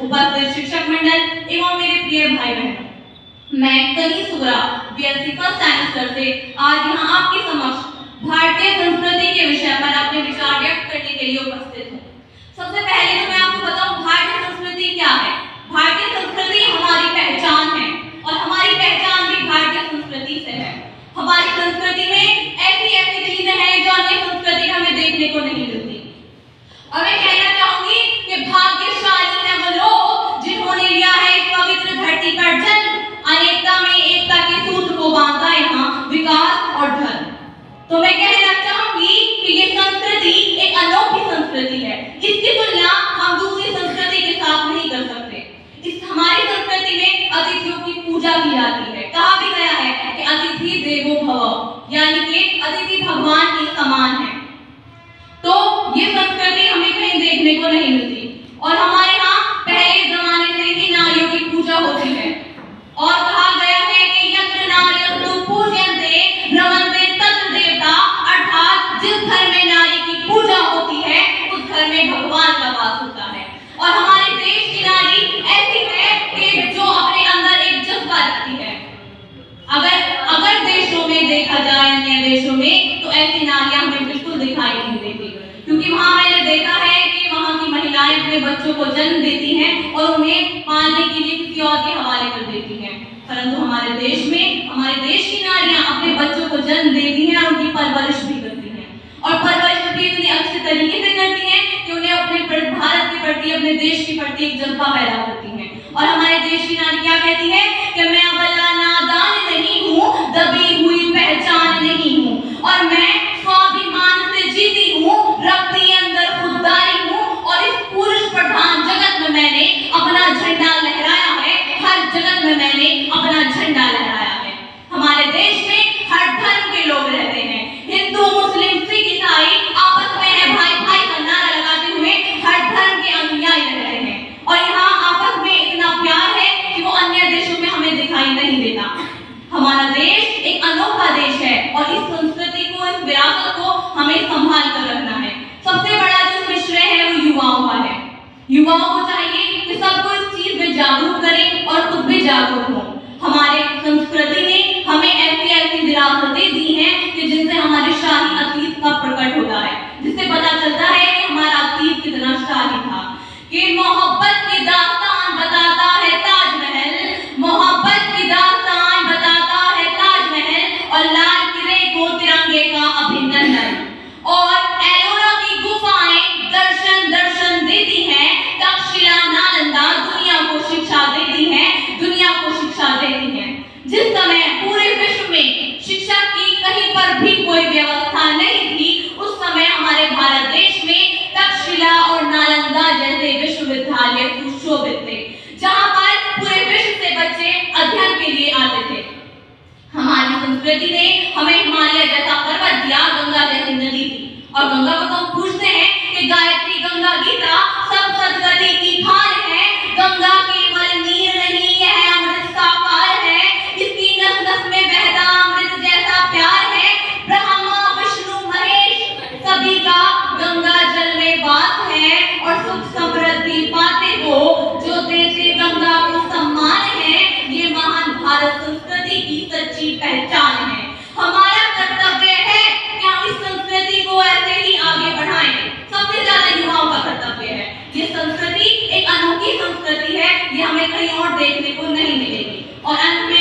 उपस्थित शिक्षक मंडल एवं मेरे प्रिय भाई बहनों, मैं Kaneez Sughra BSc first semester से आज यहाँ आपके समक्ष भारतीय संस्कृति के विषय पर अपने विचार व्यक्त करने के लिए उपस्थित हूँ। सबसे पहले तो मैं आपको बताऊं भारतीय संस्कृति क्या है। भारतीय संस्कृति हमारी पहचान है और हमारी पहचान भी भारतीय संस्कृति से है। हमारी संस्कृति में ऐसी चीजें हैं जो अन्य संस्कृति हमें देखने को नहीं मिलती। और मैं कहना चाहूंगी कि भाग्यशाली है वो लोग जिन्होंने लिया है इस पवित्र धरती पर जन्म, अनेकता में एकता के सूत्र को बांधा यहाँ विकास और धर्म। तो मैं कहना चाहूंगी कि ये संस्कृति एक अनोखी संस्कृति है। इसकी तुलना हम दूसरी संस्कृति के साथ नहीं कर सकते। इस हमारी संस्कृति में अतिथियों की पूजा की जाती है। कहा भी गया है कि अतिथि देवो भव, यानी कि अतिथि भगवान के समान है। तो ये संस्कृति हमें कहीं देखने को नहीं मिलती। और हमारे यहाँ पहले जमाने से ही नारियों की पूजा होती है और कहा गया है कि यत्र नार्यस्तु पूज्यन्ते रमन्ते तत्र देवता, अर्थात जिस घर में नारी की पूजा होती है उस घर में भगवान का वास होता है। और हमारे देश की नारी ऐसी है कि जो अपने अंदर एक जज्बा रखती है। अगर देशों में देखा जाए, अन्य देशों में, तो ऐसी नारियां हमें बिल्कुल दिखाई नहीं देती, क्योंकि वहां मैंने देखा है कि वहां की महिलाएं अपने बच्चों को जन्म देती हैं और उन्हें पालने के लिए किसी और के हवाले कर देती हैं। परंतु हमारे देश में, हमारे देश की नारियां अपने बच्चों को जन्म देती हैं और उनकी परवरिश भी करती हैं। और परवरिश भी इतनी अच्छे तरीके से करती हैं कि उन्हें अपने भारत के प्रति, अपने देश के प्रति एक जज्बा पैदा करती हैं। और हमारे देश की नारी क्या कहती है कि मैं अबला नादान नहीं हूँ, दबी हुई पहचान नहीं हूँ, और मैं स्वाभिमान से जीती हूँ, रखती अंदर खुददारी हूँ, और इस पुरुष प्रधान जगत में मैंने अपना झंडा लहराया है। हर जगत में मैंने अपना झंडा लहराया है। हमारे देश में हर धर्म के लोग रहते हैं, हिंदू, मुस्लिम, सिख, ईसाई आपस में है भाई भाई का नारा लगाते हुए हर धर्म के अनुयायी रहते हैं। और यहाँ आपस में इतना प्यार है कि वो अन्य देशों में हमें दिखाई नहीं देता। हमारा देश एक अनोखा देश है और इस संस्कृति को, इस विरासत को हमें संभाल कर रखना है। सबसे बड़ा जो श्रेय है वो युवाओं का है। युवाओं को चाहिए कि सबको इस चीज में जागरूक करें और खुद भी जागरूक हों। हमारे संस्कृति ने हमें ऐसी विरासतें दी हैं कि जिनसे हमारे शाही अतीत का प्रकट होता है, जिससे पता चलता है कि हमारा अतीत कितना शाही था। कि मोहब्बत की दास्तान बताता है ताजमहल, मोहब्बत की दास्तान बताता है ताजमहल, और लाल किले को तिरंगे का अभिनंदन। और एलोरा की गुफाएं दर्शन दर्शन देती हैं, तक्षशिला नालंदा दुनिया को शिक्षा देती हैं, दुनिया को शिक्षा देती हैं। जिस समय पूरे विश्व में शिक्षा की कहीं पर भी कोई व्यवस्था नहीं थी, उस समय हमारे भारत देश में तक्षशिला और नालंदा जैसे विश्वविद्यालय सुशोभित थे, जहां पर पूरे विश्व से बच्चे अध्ययन के लिए आते थे। हमारी संस्कृति ने हमें हिमालय जैसा पर्वत दिया, गंगा जैसी नदी दी। और गंगा को तो हम पूछते हैं कि गायत्री गंगा गीता सब सदगति की खान है। गंगा केवल नीर नहीं, यह अमृत साकार है, इसकी नस नस में बहता अमृत जैसा प्यार है। ब्रह्मा विष्णु महेश सभी का गंगा जल में वास है, और सुख समृद्धि पाते हो जो देते गंगा को सम्मान है। ये महान भारत संस्कृति की सच्ची पहचान है। हमारा कर्तव्य है कि हम इस संस्कृति को ऐसे ही आगे बढ़ाएं। सबसे ज्यादा युवाओं का कर्तव्य है। ये संस्कृति एक अनोखी संस्कृति है, ये हमें कहीं और देखने को नहीं मिलेगी। और अंत में